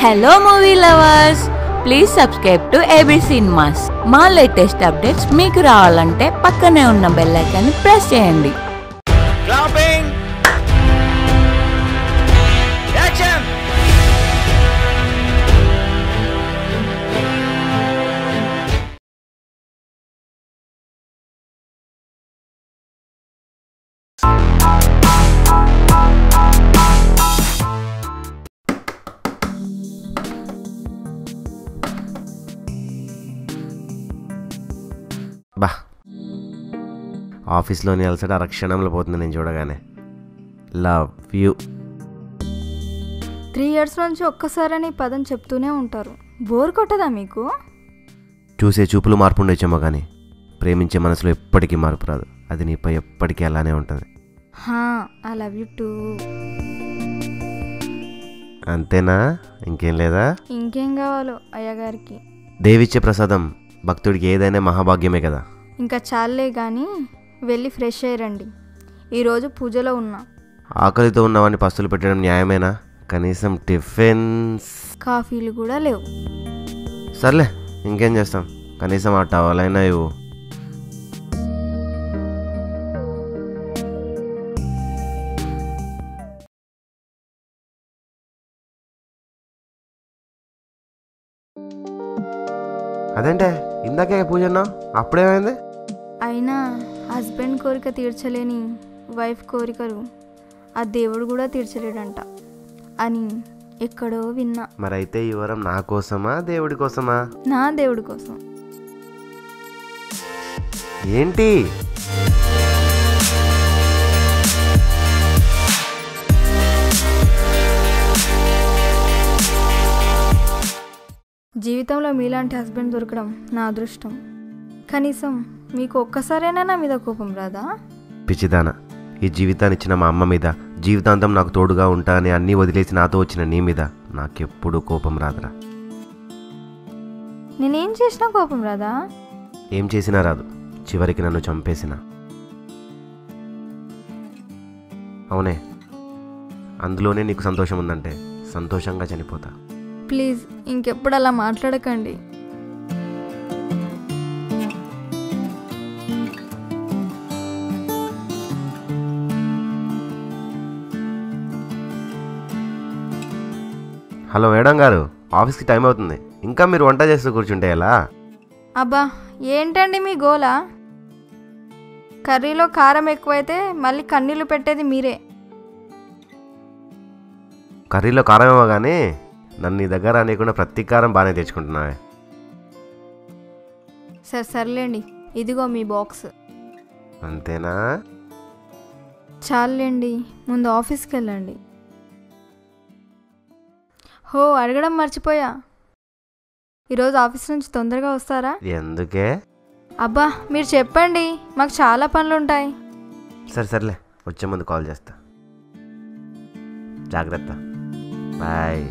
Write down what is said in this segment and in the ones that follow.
Hello movie lovers, please subscribe to AB Cinemas. మా latest updates మీకు రావాలంటే పక్కనే ఉన్న బెల్ ఐకాన్ ని ప్రెస్ చేయండి. Clapping. Action. బా ఆఫీస్లోని అలసట అరక్షణంలో పోతుంది నేను చూడగానే. Love you. 3 years నుంచి ఒక్కసారని పదం చెప్తూనే ఉంటారు. బోర్ కొట్టదా మీకు? చూసే చూపులు మార్పు ఉండొచ్చేమో కానీ ప్రేమించే మనసులో ఎప్పటికీ మార్పు రాదు. అది నీపై ఎప్పటికీ అలానే ఉంటుంది. I love you two. అంతేనా? ఇంకేం లేదా? ఇంకేం కావాలో అయ్యగారికి. దేవిచ్చే ప్రసాదం భక్తుడికి ఏదైనా మహాభాగ్యమే కదా. ఇంకా చాలే కానీ వెళ్ళి ఫ్రెష్ అయ్యండి. ఈరోజు పూజలో ఉన్నా. ఆకలితో ఉన్నవాడిని పస్తులు పెట్టడం న్యాయమేనా? కనీసం టిఫిన్స్ కాఫీలు కూడా లేవు. సర్లే ఇంకేం చేస్తాం, కనీసం ఆ టవలైనా ఇవ్వు. అదేంటే ఇందాకే పూజ అన్నావు, అప్పుడేమైంది? అయినా హస్బెండ్ కోరిక తీర్చలేని వైఫ్ కోరికలు ఆ దేవుడు కూడా తీర్చలేడంట అని ఎక్కడో విన్నా. మరైతే ఈ వరం నా కోసమా దేవుడి కోసమా? నా దేవుడి కోసం. ఏంటి? జీవితంలో మీలాంటి హస్బెండ్ దొరకడం నా అదృష్టం. కనీసం మీకు ఒక్కసారైనా నా మీద కోపం రాదా? పిచ్చిదానా, ఈ జీవితాన్ని ఇచ్చిన మా అమ్మ మీద, జీవితాంతం నాకు తోడుగా ఉంటా అని అన్నీ వదిలేసి నాతో వచ్చిన నీ మీద నాకెప్పుడు కోపం రాదురా. నేనేం చేసినా కోపం రాదా? ఏం చేసినా రాదు, చివరికి నన్ను చంపేసిన. అవునే, అందులోనే నీకు సంతోషం ఉందంటే సంతోషంగా చనిపోతా. ప్లీజ్ ఇంకెప్పుడు అలా మాట్లాడకండి. హలో మేడం గారు, ఆఫీస్కి టైం అవుతుంది, ఇంకా మీరు వంట చేస్తూ కూర్చుంటే ఎలా? అబ్బా ఏంటండి మీ గోలా? కర్రీలో కారం ఎక్కువైతే మళ్ళీ కన్నీళ్ళు పెట్టేది మీరే. కర్రీలో కారమేమో కానీ నన్ను నీ దగ్గర అనేకుండా ప్రతీకారం బాగానే తెచ్చుకుంటున్నావే. సర్లేండి, ఇదిగో మీ బాక్స్. అంతేనా? చాలండి, ముందు ఆఫీస్కి వెళ్ళండి. హో, అడగడం మర్చిపోయా, ఈరోజు ఆఫీస్ నుంచి తొందరగా వస్తారా? ఎందుకే? అబ్బా మీరు చెప్పండి, మాకు చాలా పనులుంటాయి. సర్లే వచ్చే ముందు కాల్ చేస్తా. జాగ్రత్త, bye.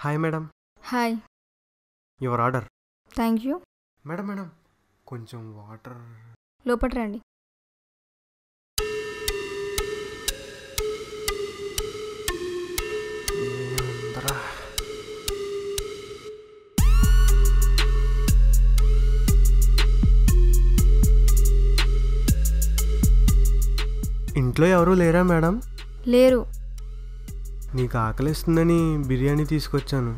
Hi madam. Hi. Your order. Thank you. Madam కొంచెం వాటర్. లోపట రండి. ఇంట్లో ఎవరూ లేరా మేడం? లేరు. నీకు ఆకలిస్తుందని బిర్యానీ తీసుకొచ్చాను.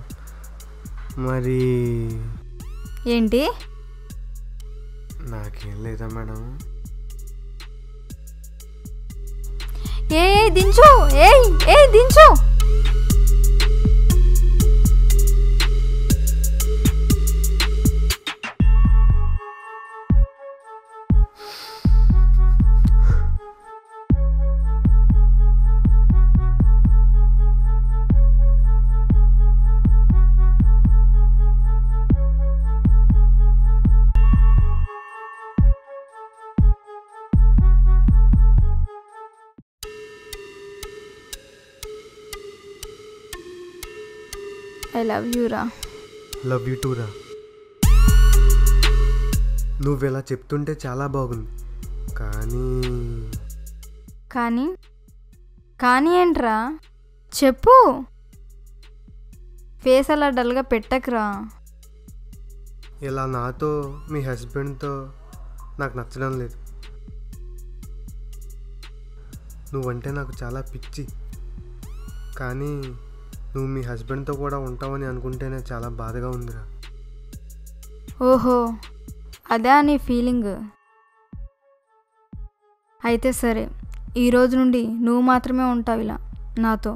మరి ఏంటి? నాకేం లేదా మేడం? ఏ దించు, ఏ దించు. ఐ లవ్ యూ రా. లవ్ యూ టూ రా. నువ్వు ఇలా చెప్తుంటే చాలా బాగుంది, కానీ కానీ కానీ ఏంట్రా చెప్పు. ఫేస్ అలా డల్గా పెట్టకురా. ఇలా నాతో మీ హస్బెండ్తో నాకు నచ్చడం లేదు. నువ్వంటే నాకు చాలా పిచ్చి, కానీ నువ్వు మీ హస్బెండ్తో కూడా ఉంటావని అనుకుంటేనే చాలా బాధగా ఉందిరా. ఓహో, అదా నీ ఫీలింగ్? అయితే సరే, ఈరోజు నుండి నువ్వు మాత్రమే ఉంటావు ఇలా నాతో.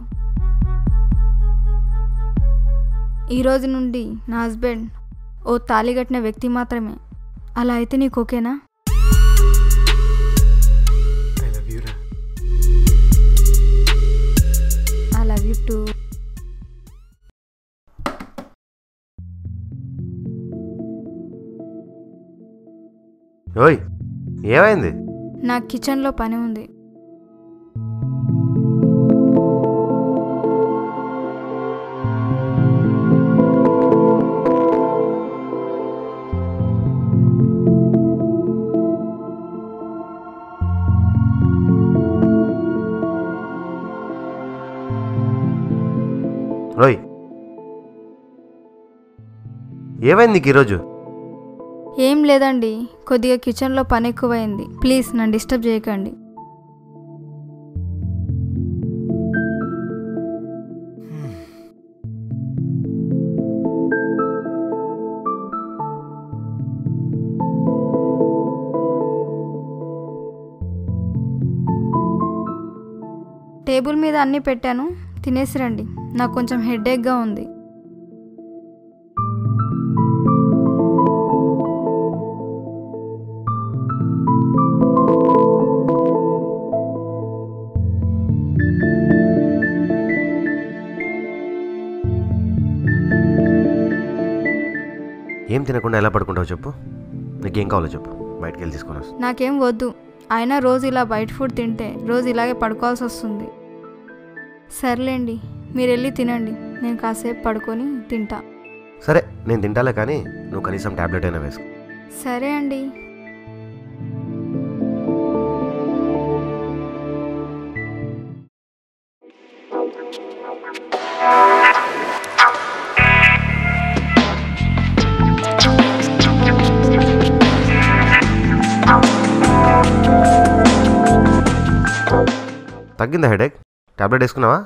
ఈరోజు నుండి నా హస్బెండ్ ఓ తాళి కట్టిన వ్యక్తి మాత్రమే. అలా అయితే నీకు ఓకేనా? ఐ లవ్ యూ రా. I love you two. ఓయ్, ఏమైంది? నాకు కిచెన్లో పని ఉంది. ఓయ్, ఏమైంది నీకు ఈరోజు? ఏం లేదండి, కొద్దిగా కిచెన్లో పని ఎక్కువైంది. ప్లీజ్ నన్ను డిస్టర్బ్ చేయకండి. టేబుల్ మీద అన్నీ పెట్టాను, తినేసి రండి. నాకు కొంచెం హెడేక్గా ఉంది. ఏం తినకుండా ఎలా పడుకుంటావు చెప్పు? నీకేం కావాలో చెప్పు, బయటికి వెళ్ళి తీసుకొని వస్తా. నాకేం వద్దు. అయినా రోజు ఇలా బయట ఫుడ్ తింటే రోజు ఇలాగే పడుకోవాల్సి వస్తుంది. సర్లేండి, మీరు వెళ్ళి తినండి, నేను కాసేపు పడుకొని తింటా. సరే, నేను తింటాలే, కానీ నువ్వు కనీసం టాబ్లెట్ అయినా వేసుకో. సరే అండి. తగ్గిందా హెడేక్? టాబ్లెట్ వేసుకున్నావా?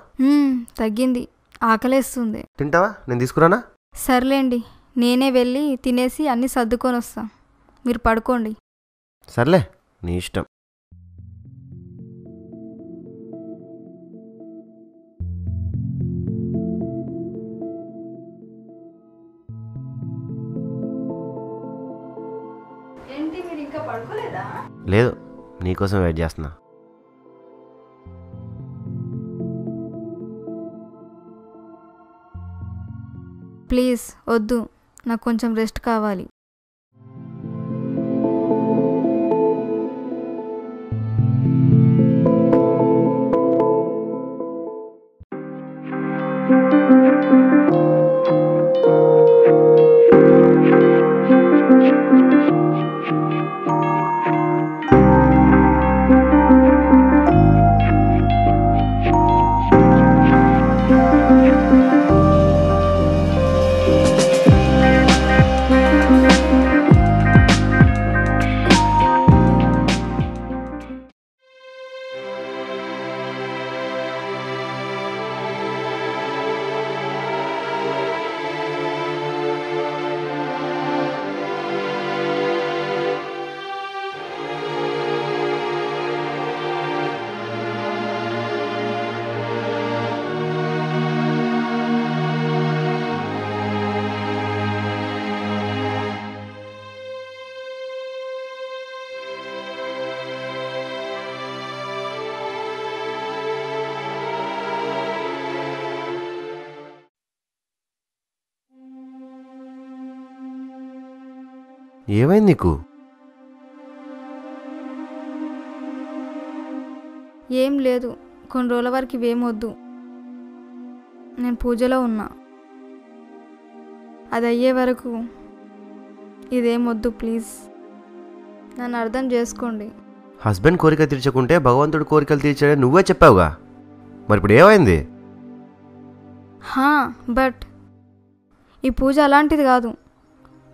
తగ్గింది. ఆకలేస్తుంది. తింటావా? నేను తీసుకురానా? సర్లేండి, నేనే వెళ్ళి తినేసి అన్నీ సర్దుకొని వస్తా. మీరు పడుకోండి. సర్లే, నీ ఇష్టం. ఏంటి, మీరు ఇంకా పడుకోలేదా? లేదు, నీకోసం వెయిట్ చేస్తున్నా. ప్లీజ్ వద్దు, నాకు కొంచెం రెస్ట్ కావాలి. ఏమైంది నీకు? ఏం లేదు, కొన్ని రోజుల వరకు ఇవేం వద్దు. నేను పూజలో ఉన్నా. అది అయ్యే వరకు ఇదేం వద్దు ప్లీజ్. నన్ను అర్థం చేసుకోండి. హస్బెండ్ కోరిక తీర్చకుంటే భగవంతుడు కోరికలు తీర్చాడని నువ్వే చెప్పావుగా, మరి ఇప్పుడు ఏమైంది? బట్ ఈ పూజ అలాంటిది కాదు.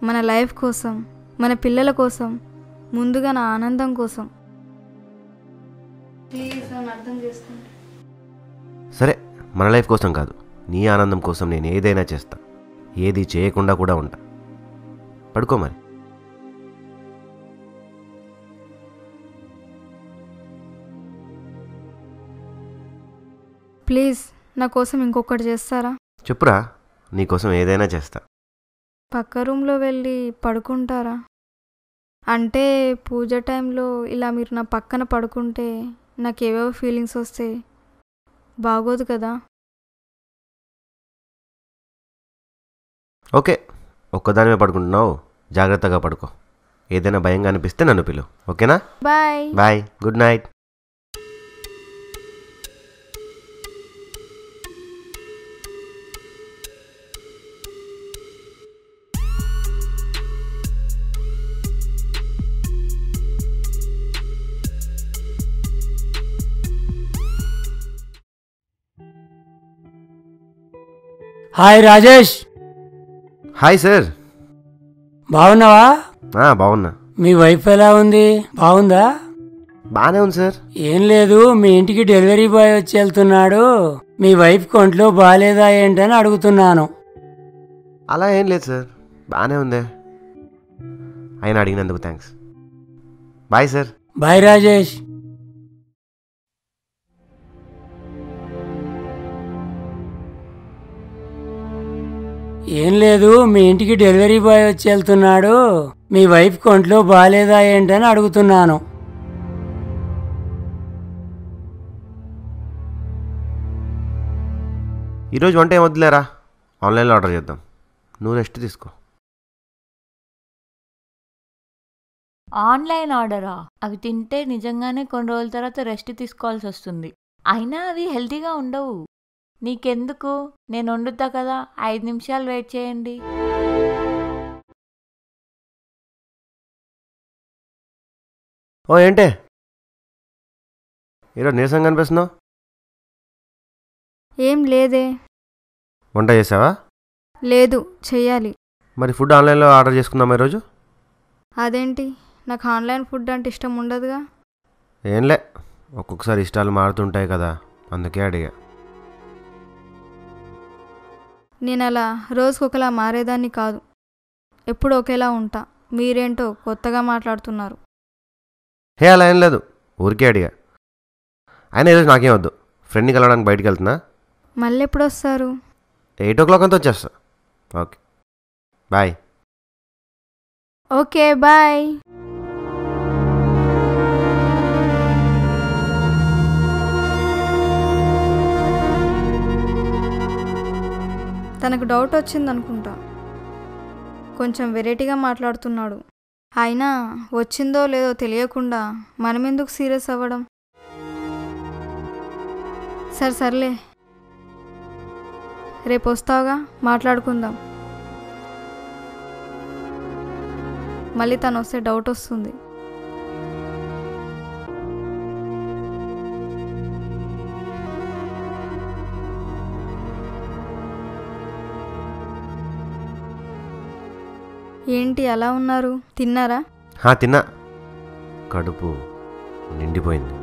మన లైఫ్ కోసం, మన పిల్లల కోసం, ముందుగా నా ఆనందం కోసం. ప్లీజ్ నన్ను అర్థం చేసుకోండి. సరే, మన లైఫ్ కోసం కాదు, నీ ఆనందం కోసం నేను ఏదైనా చేస్తా, ఏది చేయకుండా కూడా ఉంటా. పడుకో మరి. ప్లీజ్ నా కోసం ఇంకొకటి చేస్తారా? చెప్పురా, నీకోసం ఏదైనా చేస్తా. పక్క రూమ్లో వెళ్ళి పడుకుంటారా? అంటే పూజ టైంలో ఇలా మీరు నా పక్కన పడుకుంటే నాకు ఏవేవో ఫీలింగ్స్ వస్తే బాగోదు కదా. ఓకే, ఒక్కదానివే పడుకుంటున్నావు, జాగ్రత్తగా పడుకో. ఏదైనా భయంగా అనిపిస్తే నన్ను పిలు, ఓకేనా? Bye bye, good night. Hi Rajesh, hi sir. బాగున్నావా? బాగున్నా. మీ వైఫ్ ఎలా ఉంది? బాగుందా? బాగానే ఉంది సార్. ఏం లేదు, మీ ఇంటికి డెలివరీ బాయ్ వచ్చి వెళ్తున్నాడు. మీ వైఫ్ ఒంట్లో బాగాలేదా ఏంటని అడుగుతున్నాను. అలా ఏం లేదు సార్, బాగానే ఉంది. ఆయన అడిగినందుకు thanks. Bye sir. Bye Rajesh. ఏం లేదు, మీ ఇంటికి డెలివరీ బాయ్ వచ్చి వెళ్తున్నాడు. మీ వైఫ్ ఒంట్లో బాగాలేదా ఏంటని అడుగుతున్నాను. ఈరోజు వంట ఏం వద్దులేరా, ఆన్లైన్లో ఆర్డర్ చేద్దాం. నువ్వు రెస్ట్ తీసుకో. ఆన్లైన్ ఆర్డరా? అవి తింటే నిజంగానే కొన్ని రోజుల తర్వాత రెస్ట్ తీసుకోవాల్సి వస్తుంది. అయినా అవి హెల్తీగా ఉండవు. నీకెందుకు, నేను వండుతా కదా, 5 నిమిషాలు వెయిట్ చేయండి. ఓ ఏంటే ఈరోజు నీరసంగా అనిపిస్తున్నావు? ఏం లేదే. వంట చేసావా? లేదు, చెయ్యాలి. మరి ఫుడ్ ఆన్లైన్లో ఆర్డర్ చేసుకుందామా ఈరోజు? అదేంటి, నాకు ఆన్లైన్ ఫుడ్ అంటే ఇష్టం ఉండదుగా. ఏంలే, ఒక్కొక్కసారి ఇష్టాలు మారుతుంటాయి కదా, అందుకే అడిగా. నేను అలా రోజుకొకలా మారేదాన్ని కాదు, ఎప్పుడు ఒకేలా ఉంటా. మీరేంటో కొత్తగా మాట్లాడుతున్నారు. హే, అలా ఏం లేదు, ఊరికే అడిగా. అయినా ఈరోజు నాకేం వద్దు, ఫ్రెండ్ని కలవడానికి బయటికి వెళ్తున్నా. మళ్ళీ ఎప్పుడు వస్తారు? 8 o'clock అంతా వచ్చేస్తా. Okay bye. Okay bye. తనకు డౌట్ వచ్చిందనుకుంటా, కొంచెం వెరైటీగా మాట్లాడుతున్నాడు. అయినా వచ్చిందో లేదో తెలియకుండా మనమెందుకు సీరియస్ అవ్వడం. సర్లే, రేపు వస్తావుగా, మాట్లాడుకుందాం. మళ్ళీ తను వస్తే డౌట్ వస్తుంది. ఏంటి అలా ఉన్నారు? తిన్నారా? తిన్నా, కడుపు నిండిపోయింది.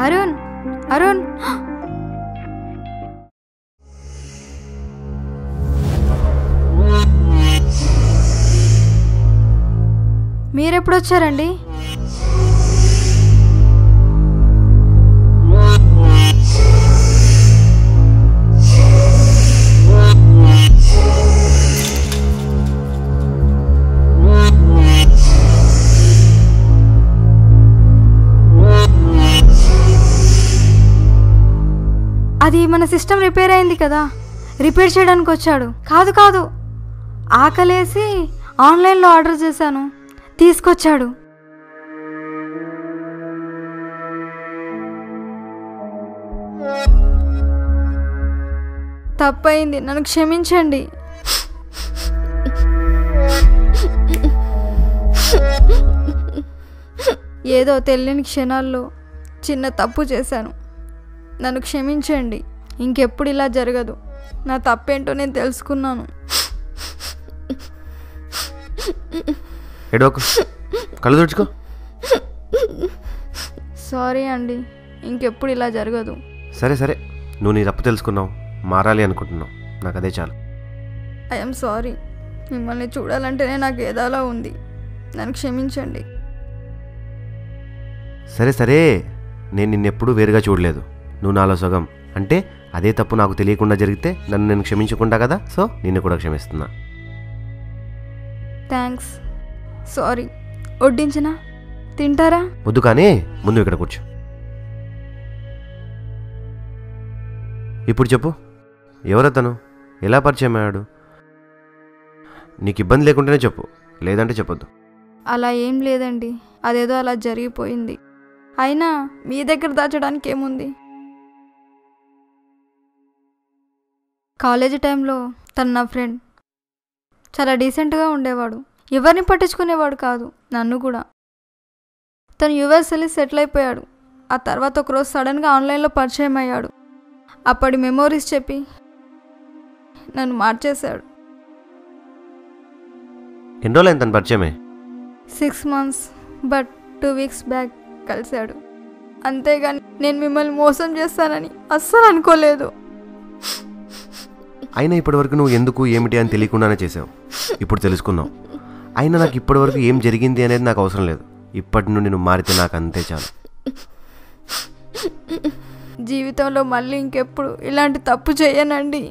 అరుణ్, అరుణ్. ఎప్పుడు వచ్చారండి? అది మన సిస్టమ్ రిపేర్ అయింది కదా, రిపేర్ చేయడానికి వచ్చాడు. కాదు కాదు, ఆకలేసి ఆన్లైన్లో ఆర్డర్ చేశాను, తీసుకొచ్చాడు. తప్పయింది, నన్ను క్షమించండి. ఏదో తెలియని క్షణాల్లో చిన్న తప్పు చేశాను, నన్ను క్షమించండి. ఇంకెప్పుడు ఇలా జరగదు. నా తప్పేంటో నేను తెలుసుకున్నాను. ఎడోకు, కళ్ళు తుడుచుకో. సారీ అండి, ఇంకెప్పుడు ఇలా జరగదు. సరే సరే, నువ్వు నీ తప్పు తెలుసుకున్నావు, మారాలి అనుకుంటున్నావు, నాకు అదే చాలు. I'm sorry. మిమ్మల్ని చూడాలంటేనే నాకు ఏదోలా ఉంది, నన్ను క్షమించండి. సరే సరే, నేను నిన్నెప్పుడూ వేరుగా చూడలేదు. నువ్వు నాలో సగం అంటే అదే తప్పు నాకు తెలియకుండా జరిగితే నన్ను నేను క్షమించుకుంటా కదా, సో నిన్ను కూడా క్షమిస్తున్నా. థ్యాంక్స్. సారీ. వడ్డించనా? తింటారా? వద్దు, కానీ ముందు ఇక్కడ కూర్చో. ఇప్పుడు చెప్పు, ఎవరతను, ఎలా పరిచయం అయ్యాడు? నీకు ఇబ్బంది లేకుండానే చెప్పు, లేదంటే చెప్పొద్దు. అలా ఏం లేదండి, అదేదో అలా జరిగిపోయింది. అయినా మీ దగ్గర దాచడానికి ఏముంది? కాలేజీ టైంలో తను నా ఫ్రెండ్. చాలా డీసెంట్గా ఉండేవాడు, ఎవరిని పట్టించుకునేవాడు కాదు, నన్ను కూడా. తను యూఎస్ వెళ్ళి సెటిల్ అయిపోయాడు. ఆ తర్వాత ఒకరోజు సడన్గా ఆన్లైన్లో పరిచయం అయ్యాడు. అప్పటి మెమోరీస్ చెప్పి నన్ను మార్చేశాడు. ఎన్ని రోజులు తను పరిచయమే? 6 months, బట్ 2 weeks బ్యాక్ కలిశాడు. అంతేగాని నేను మిమ్మల్ని మోసం చేస్తానని అస్సలు అనుకోలేదు. అయినా ఇప్పటివరకు నువ్వు ఎందుకు ఏమిటి అని తెలియకుండానే చేసావు. ఇప్పుడు తెలుసుకున్నావు. అయినా నాకు ఇప్పటివరకు ఏం జరిగింది అనేది నాకు అవసరం లేదు. ఇప్పటి నుండి నువ్వు మారితే నాకు అంతే చాలు. జీవితంలో మళ్ళీ ఇంకెప్పుడు ఇలాంటి తప్పు చేయనండి.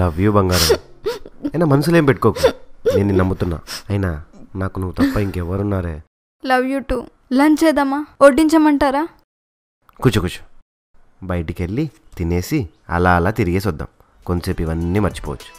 లవ్ యూ బంగారం. అయినా మనసులో ఏం పెట్టుకోకు, నేను నిన్ను నమ్ముతున్నా. అయినా నాకు నువ్వు తప్ప ఇంకెవరున్నారే. Love you too. లంచ్ చేద్దామా? వడ్డించమంటారా? కూర్చో కూర్చో. బయటికి వెళ్ళి తినేసి అలా అలా తిరిగేసి వద్దాం. కొంచెంసేపు ఇవన్నీ మర్చిపోవచ్చు.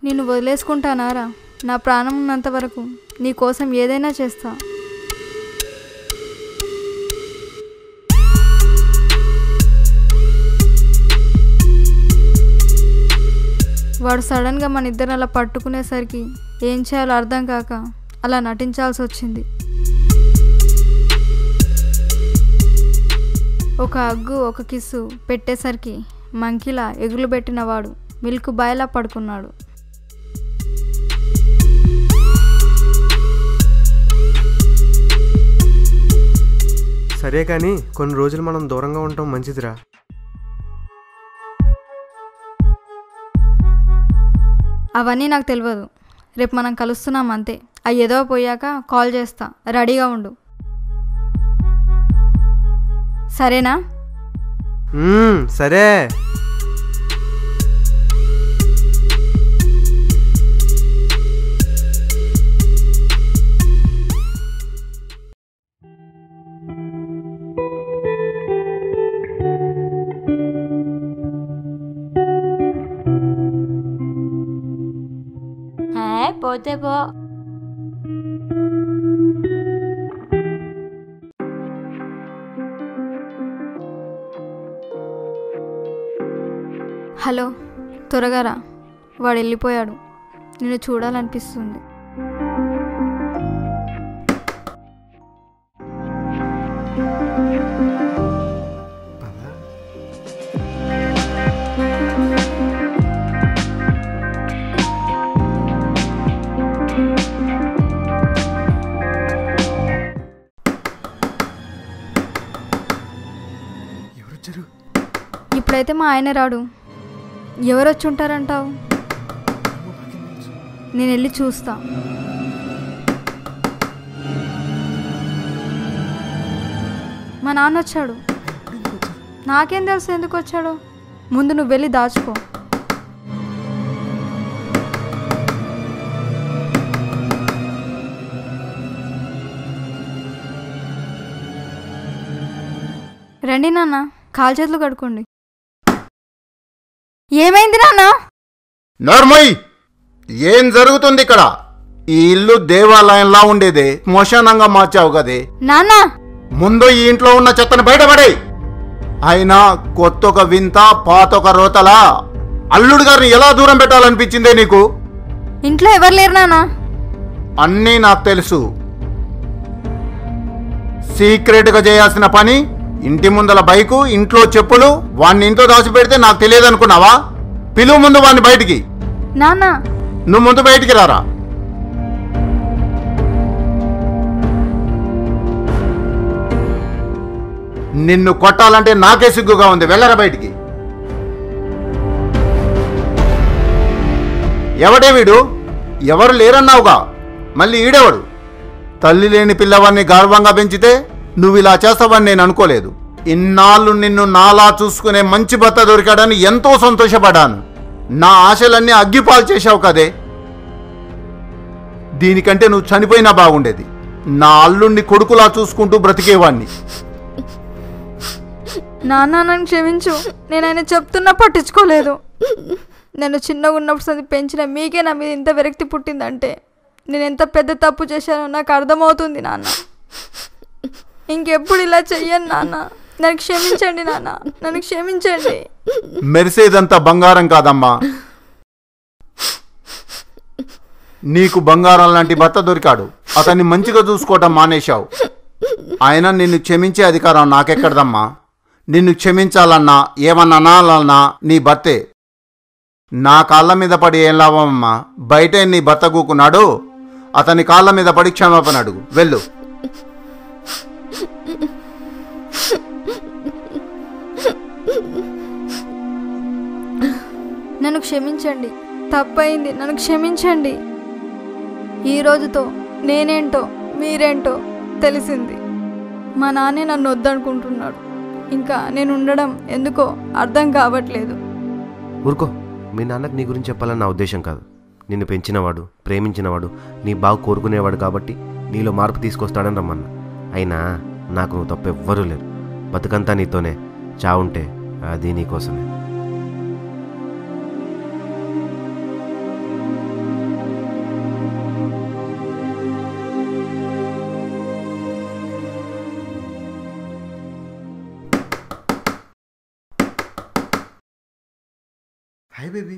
నిన్ను వదిలేసుకుంటానారా? నా ప్రాణం ఉన్నంత వరకు నీ కోసం ఏదైనా చేస్తా. వాడు సడన్గా మన ఇద్దరు అలా పట్టుకునేసరికి ఏం చేయాలో అర్థం కాక అలా నటించాల్సి వచ్చింది. ఒక హగ్గు, ఒక కిస్సు పెట్టేసరికి మంకీలా ఎగులు పెట్టిన వాడు మిల్క్ బాయ్లా పడుకున్నాడు. సరే కానీ కొన్ని రోజులు మనం దూరంగా ఉండటం మంచిదిరా. అవన్నీ నాకు తెలియదు. రేపు మనం కలుస్తున్నాం అంతే. అవి ఏదో పోయాక కాల్ చేస్తా, రెడీగా ఉండు. సరేనా? సరే. పోతే పో. హలో, త్వరగా రా, వాడు వెళ్ళిపోయాడు. నిన్ను చూడాలనిపిస్తుంది. ఇప్పుడైతే మా ఆయన రాడు. ఎవరు వచ్చి ఉంటారంటావు? నేను వెళ్ళి చూస్తా. మా నాన్న వచ్చాడు. నాకేం తెలుసు ఎందుకు వచ్చాడో. ముందు నువ్వు వెళ్ళి దాచుకో. రండి నాన్న, కాలు చేతులు కడుక్కోండి. ఏమైంది నాన్న? నర్మయ్, ఏం జరుగుతుంది ఇక్కడ? ఈ ఇల్లు దేవాలయంలా ఉండేదే శ్మశానంగా మార్చావు కదే. నాన్న, ముందు ఈ ఇంట్లో ఉన్న చెత్తను బయటపడే. అయినా కొత్తొక వింత పాతొక రోతలా అల్లుడు గారిని ఎలా దూరం పెట్టాలనిపించిందే నీకు? ఇంట్లో ఎవరు లేరు నాన్న. అన్నీ నాకు తెలుసు. సీక్రెట్గా చేయాల్సిన పని ఇంటి ముందల బైకు, ఇంట్లో చెప్పులు, వాడిని ఇంట్లో దాచిపెడితే నాకు తెలియదు అనుకున్నావా? పిలువు ముందు వాడిని బయటికి. నాన్న, నువ్వు ముందు బయటికి రారా. నిన్ను కొట్టాలంటే నాకే సిగ్గుగా ఉంది. వెళ్ళరా బయటికి. ఎవడే వీడు? ఎవరు లేరన్నావుగా, మళ్ళీ ఈడెవడు? తల్లి లేని పిల్లవాడిని గర్వంగా పెంచితే నువ్వు ఇలా చేస్తావని నేను అనుకోలేదు. ఇన్నాళ్ళు నిన్ను నాలా చూసుకునే మంచి భర్త దొరికాడని ఎంతో సంతోషపడ్డాను. నా ఆశలన్నీ అగ్గిపాలు చేశావు కదే. దీనికంటే నువ్వు చనిపోయినా బాగుండేది. నా అల్లుణ్ణి కొడుకులా చూసుకుంటూ బ్రతికేవాణ్ణి. నాన్న, నన్ను క్షమించు. నేను ఆయన చెప్తున్నా పట్టించుకోలేదు. నన్ను చిన్నగా ఉన్నప్పుడు సంది పెంచిన మీకే నా మీద ఇంత విరక్తి పుట్టిందంటే నేను ఎంత పెద్ద తప్పు చేశానో నాకు అర్థమవుతుంది నాన్న. ఇంకెప్పుడు ఇలా చెయ్యను నాన్న. నన్ను క్షమించండి నాన్న, నన్ను క్షమించండి. మెరిసేదంతా బంగారం కాదమ్మా. నీకు బంగారం లాంటి భర్త దొరికాడు. అతన్ని మంచిగా చూసుకోవటం మానేశావు. ఆయన నిన్ను క్షమించే అధికారం నాకెక్కడదమ్మా. నిన్ను క్షమించాలన్నా ఏమన్నా అనాలన్నా నీ భర్తే. నా కాళ్ళ మీద పడి ఏం లాభమమ్మా? బయటే నీ భర్త కూకున్నాడు. అతని కాళ్ళ మీద పడి క్షమాపణ అడుగు. వెళ్ళు. నన్ను క్షమించండి, తప్పయింది, నన్ను క్షమించండి. ఈ రోజుతో నేనేంటో మీరేంటో తెలిసింది. మా నాన్నే నన్ను వద్దనుకుంటున్నాడు. ఇంకా నేను ఉండడం ఎందుకో అర్థం కావట్లేదు. ఊరుకో. మీ నాన్నకు నీ గురించి చెప్పాలని నా ఉద్దేశం కాదు. నిన్ను పెంచినవాడు, ప్రేమించినవాడు, నీ బాగు కోరుకునేవాడు కాబట్టి నీలో మార్పు తీసుకొస్తాడని రమ్మన్నా. అయినా నాకు నువ్వు తప్ప ఎవ్వరూ లేరు. బతుకంతా నీతోనే. చావుంటే అది నీకోసమే. Hi baby.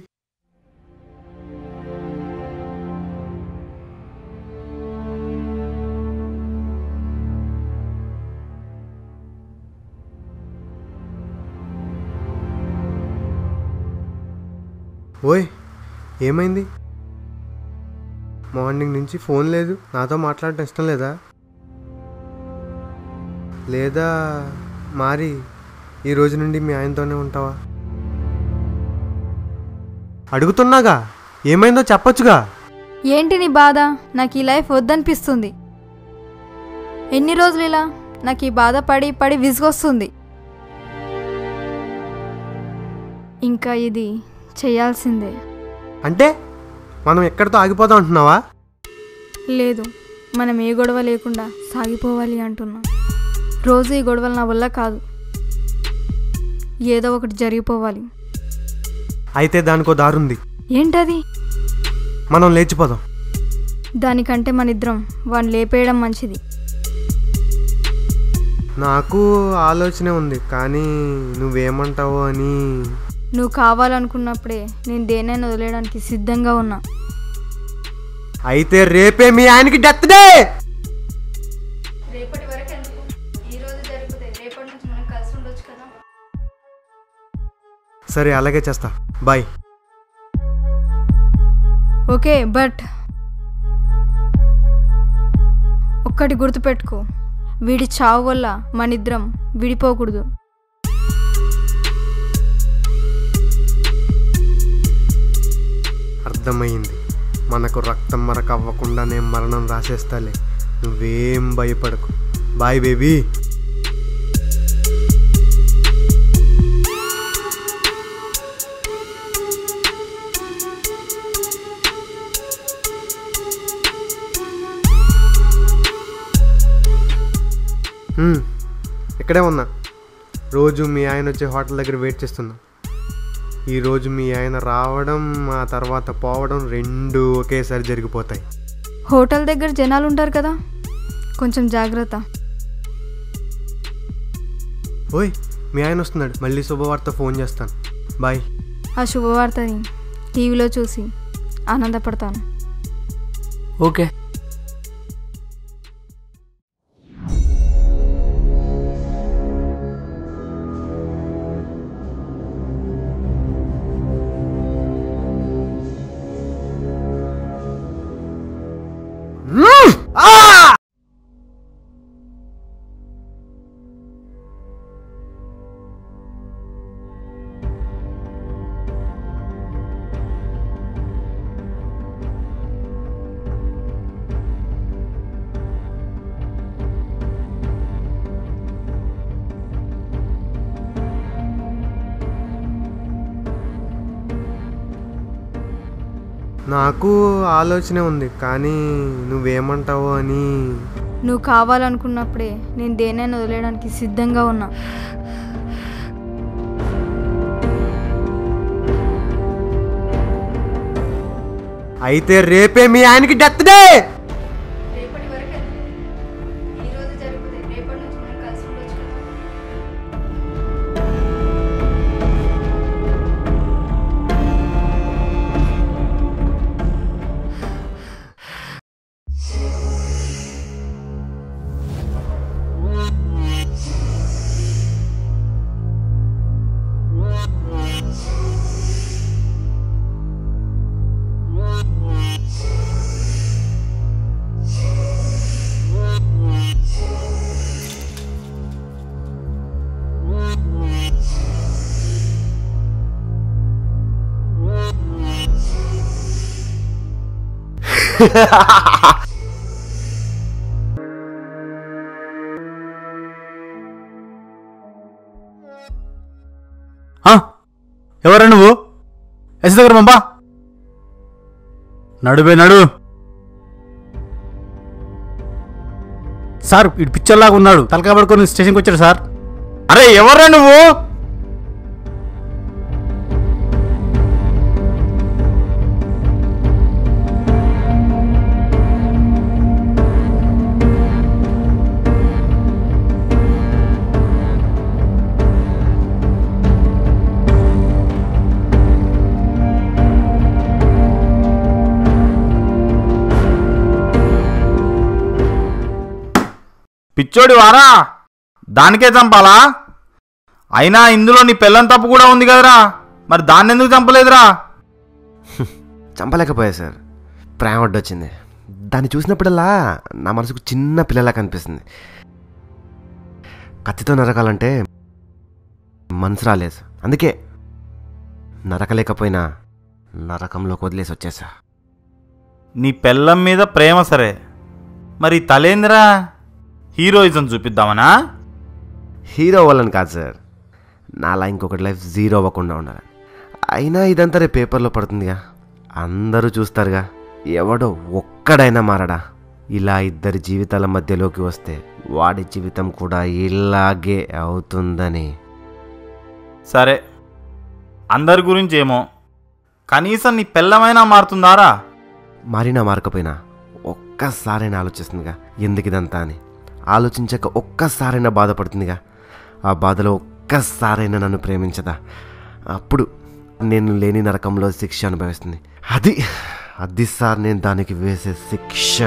ఓయ్, ఏమైంది? మార్నింగ్ నుంచి ఫోన్ లేదు. నాతో మాట్లాడటం ఇష్టం లేదా? లేదా మారి ఈ రోజు నుండి మీ ఆయనతోనే ఉంటావా? అడుగుతున్నాగా, ఏమైందో చెప్పొచ్చుగా. ఏంటి నీ బాధ? నాకు ఈ లైఫ్ వద్దనిపిస్తుంది. ఎన్ని రోజులు ఇలా? నాకు ఈ బాధ పడి పడి విసుగొస్తుంది. ఇంకా ఇది చేయాల్సిందే. అంటే మనం ఎక్కడితో ఆగిపోదాం అంటున్నావా? లేదు, మనం ఏ గొడవ లేకుండా సాగిపోవాలి అంటున్నా. రోజు ఈ గొడవలు నా వల్ల కాదు. ఏదో ఒకటి జరిగిపోవాలి. అయితే దానికో దారుంది. ఏంటది? మనం లేచిపోదాం. దానికంటే మన ఇద్దరం వాడిని లేపేయడం మంచిది. నాకు ఆలోచనే ఉంది, కానీ నువ్వేమంటావో అని. నువ్వు కావాలనుకున్నప్పుడే నేను దేనైనా వదిలేయడానికి సిద్ధంగా ఉన్నా. అయితే రేపే మీ ఆయనకి డెత్ డే. రేపటి వరకు ఎందుకు, ఈ రోజు జరిగితే రేపటి నుంచి మనం కలిసి ఉండొచ్చు కదా. సరే, అలాగే చేస్తా. బాయ్. ఓకే, బట్ ఒక్కటి గుర్తుపెట్టుకో, వీడి చావు వల్ల మనిద్దరం విడిపోకూడదు. అర్థమైంది. మనకు రక్తం మరక అవ్వకుండానే మరణం రాసేస్తాలే. నువ్వేం భయపడకు. Bye baby. ఇక్కడే ఉన్నా. రోజు మీ ఆయన వచ్చే హోటల్ దగ్గర వెయిట్ చేస్తున్నా. ఈరోజు మీ ఆయన రావడం, ఆ తర్వాత పోవడం రెండు ఒకేసారి జరిగిపోతాయి. హోటల్ దగ్గర జనాలు ఉంటారు కదా, కొంచెం జాగ్రత్త. ఓయ్, మీ ఆయన వస్తున్నాడు. మళ్ళీ శుభవార్త ఫోన్ చేస్తాను. బాయ్. ఆ శుభవార్తని టీవీలో చూసి ఆనందపడతాను. ఓకే. నాకు ఆలోచనే ఉంది, కానీ నువ్వేమంటావో అని. నువ్వు కావాలనుకున్నప్పుడే నేను దేనైనా వదిలేయడానికి సిద్ధంగా ఉన్నా. అయితే రేపే మీ ఆయనకి డెత్ డే. రేపటి వరకు ఈ రోజు జరిగితే రేపటి నుంచి మనం కలిసి ఉండొచ్చు కదా. ఎవరా నువ్వు? ఎస్ దగ్గర పంపా. నడువే నడు. సార్, ఇటు పిక్చర్లాగా ఉన్నాడు. తలకా పడుకొని స్టేషన్కి వచ్చాడు సార్. అరే ఎవరా నువ్వు? పిచ్చోడి వారా, దానికే చంపాలా? అయినా ఇందులో నీ పెళ్ళం తప్పు కూడా ఉంది కదరా, మరి దాన్ని ఎందుకు చంపలేదురా? చంపలేకపోయా సార్. ప్రేమ అడ్డొచ్చింది. దాన్ని చూసినప్పుడల్లా నా మనసుకు చిన్న పిల్లలా కనిపిస్తుంది. కత్తితో నరకాలంటే మనసు రాలేదు. అందుకే నరకలేకపోయినా నరకంలోకి వదిలేసి వచ్చేసా. నీ పెళ్ళం మీద ప్రేమ సరే, మరి తలేందిరా? హీరోయిజం చూపిద్దామనా? హీరో అవ్వాలని కాదు సార్, నాలా ఇంకొకటి లైఫ్ జీరో అవ్వకుండా ఉండాలని. అయినా ఇదంతా రేపు పేపర్లో పడుతుందిగా, అందరూ చూస్తారుగా. ఎవడో ఒక్కడైనా మారడా? ఇలా ఇద్దరి జీవితాల మధ్యలోకి వస్తే వాడి జీవితం కూడా ఇలాగే అవుతుందని. సరే, అందరి గురించి ఏమో, కనీసం నీ పెళ్ళమైనా మారుతుందారా? మారినా మారకపోయినా ఒక్కసారైనా ఆలోచిస్తుందిగా ఎందుకు ఇదంతా అని. ఆలోచించక ఒక్కసారైనా బాధపడుతుందిగా. ఆ బాధలో ఒక్కసారైనా నన్ను ప్రేమించదా. అప్పుడు నేను లేని నరకంలో శిక్ష అనుభవిస్తుంది. అది సార్ నేను దానికి వేసే శిక్ష.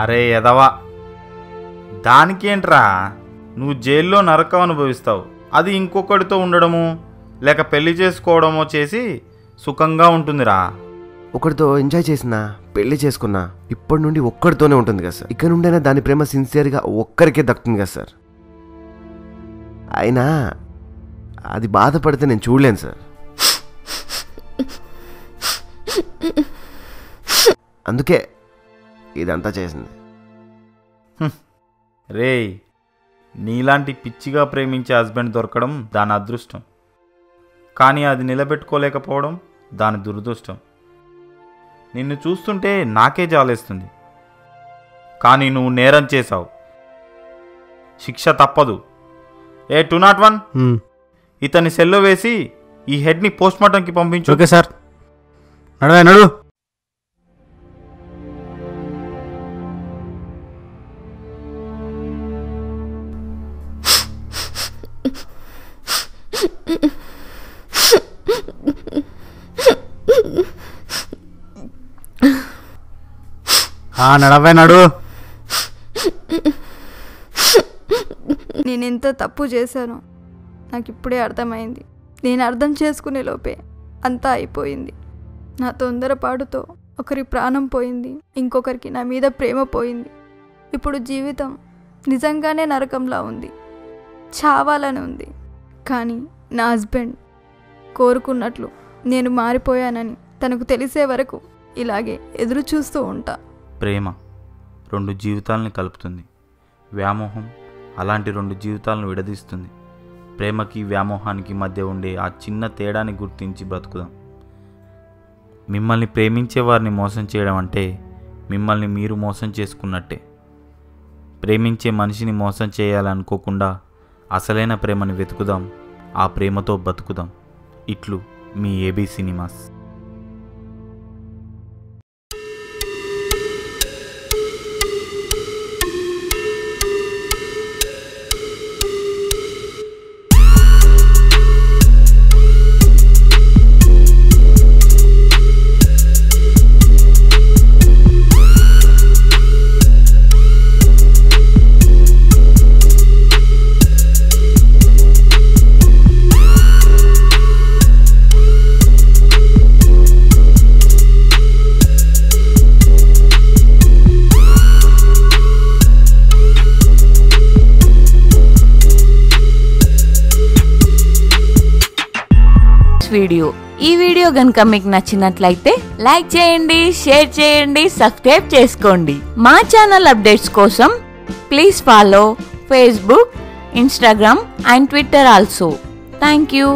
అరే ఎదవా, దానికేంట్రా, నువ్వు జైల్లో నరకం అనుభవిస్తావు. అది ఇంకొకటితో ఉండడము లేక పెళ్లి చేసుకోవడమో చేసి సుఖంగా ఉంటుందిరా. ఒకరితో ఎంజాయ్ చేసినా పెళ్లి చేసుకున్నా ఇప్పటి నుండి ఒక్కడితోనే ఉంటుంది కదా సార్. ఇక్కడ నుండైనా దాని ప్రేమ సిన్సియర్గా ఒక్కరికే దక్కుతుంది కదా సార్. అయినా అది బాధపడితే నేను చూడలేను సార్. అందుకే ఇదంతా చేసింది. రేయ్, నీలాంటి పిచ్చిగా ప్రేమించే హస్బెండ్ దొరకడం దాని అదృష్టం, కానీ అది నిలబెట్టుకోలేకపోవడం దాని దురదృష్టం. నిన్ను చూస్తుంటే నాకే జాలేస్తుంది, కానీ నువ్వు నేరం చేశావు. శిక్ష తప్పదు. ఏ 201 ఇతన్ని సెల్లో వేసి ఈ హెడ్ని పోస్ట్మార్టంకి పంపించు. Okay sir. నడు. నడు. నేనెంత తప్పు చేశానో నాకు ఇప్పుడే అర్థమైంది. నేను అర్థం చేసుకునే లోపే అంతా అయిపోయింది. నా తొందరపాటుతో ఒకరి ప్రాణం పోయింది, ఇంకొకరికి నా మీద ప్రేమ పోయింది. ఇప్పుడు జీవితం నిజంగానే నరకంలా ఉంది, చావాలని ఉంది. కానీ నా హస్బెండ్ కోరుకున్నట్లు నేను మారిపోయానని తనకు తెలిసే వరకు ఇలాగే ఎదురు చూస్తూ ఉంటా. ప్రేమ 2 జీవితాలని కలుపుతుంది, వ్యామోహం అలాంటి 2 జీవితాలను విడదీస్తుంది. ప్రేమకి వ్యామోహానికి మధ్య ఉండే ఆ చిన్న తేడాని గుర్తించి బ్రతుకుదాం. మిమ్మల్ని ప్రేమించే వారిని మోసం చేయడం అంటే మిమ్మల్ని మీరు మోసం చేసుకున్నట్టే. ప్రేమించే మనిషిని మోసం చేయాలనుకోకుండా అసలైన ప్రేమని వెతుకుదాం, ఆ ప్రేమతో బతుకుదాం. ఇట్లు మీ ఏబీ సినిమాస్. ఈ వీడియో గనుక మీకు నచ్చినట్లయితే లైక్ చేయండి, షేర్ చేయండి, సబ్స్క్రైబ్ చేసుకోండి. మా ఛానల్ అప్డేట్స్ కోసం please follow Facebook, Instagram and Twitter also. Thank you.